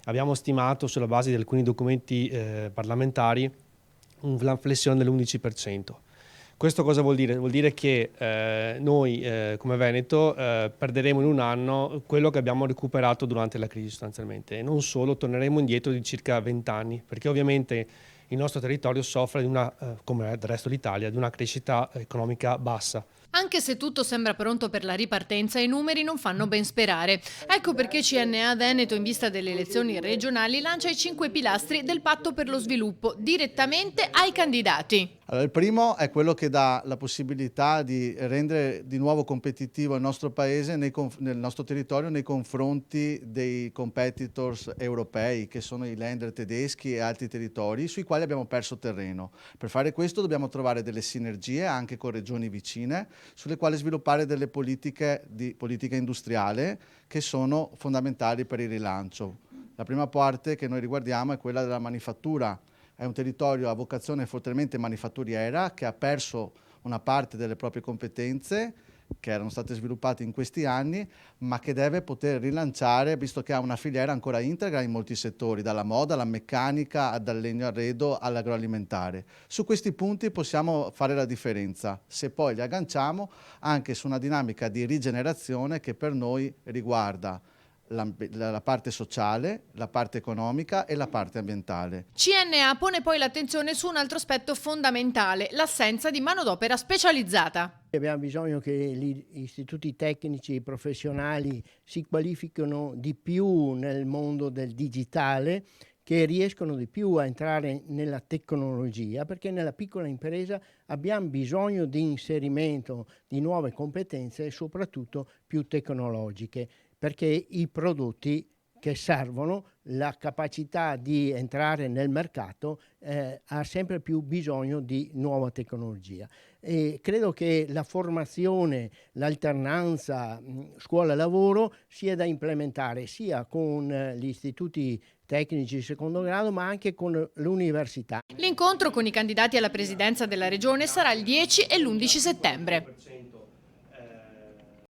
abbiamo stimato sulla base di alcuni documenti parlamentari una flessione dell'11%. Questo cosa vuol dire? Vuol dire che noi come Veneto perderemo in un anno quello che abbiamo recuperato durante la crisi sostanzialmente, e non solo, torneremo indietro di circa 20 anni, perché ovviamente il nostro territorio soffre di come del resto d'Italia, di una crescita economica bassa. Anche se tutto sembra pronto per la ripartenza, i numeri non fanno ben sperare. Ecco perché CNA Veneto, in vista delle elezioni regionali, lancia i 5 pilastri del patto per lo sviluppo direttamente ai candidati. Allora, il primo è quello che dà la possibilità di rendere di nuovo competitivo il nostro paese nel nostro territorio nei confronti dei competitors europei, che sono i Länder tedeschi e altri territori sui quali abbiamo perso terreno. Per fare questo dobbiamo trovare delle sinergie anche con regioni vicine, sulle quali sviluppare delle politiche di politica industriale che sono fondamentali per il rilancio. La prima parte che noi riguardiamo è quella della manifattura. È un territorio a vocazione fortemente manifatturiera che ha perso una parte delle proprie competenze che erano state sviluppate in questi anni, ma che deve poter rilanciare, visto che ha una filiera ancora integra in molti settori, dalla moda alla meccanica, dal legno arredo all'agroalimentare. Su questi punti possiamo fare la differenza, se poi li agganciamo anche su una dinamica di rigenerazione che per noi riguarda la parte sociale, la parte economica e la parte ambientale. CNA pone poi l'attenzione su un altro aspetto fondamentale, l'assenza di manodopera specializzata. Abbiamo bisogno che gli istituti tecnici e professionali si qualifichino di più nel mondo del digitale, che riescono di più a entrare nella tecnologia, perché nella piccola impresa abbiamo bisogno di inserimento di nuove competenze e soprattutto più tecnologiche, perché i prodotti che servono, la capacità di entrare nel mercato ha sempre più bisogno di nuova tecnologia. E credo che la formazione, l'alternanza scuola-lavoro sia da implementare sia con gli istituti tecnici di secondo grado, ma anche con l'università. L'incontro con i candidati alla presidenza della regione sarà il 10 e l'11 settembre.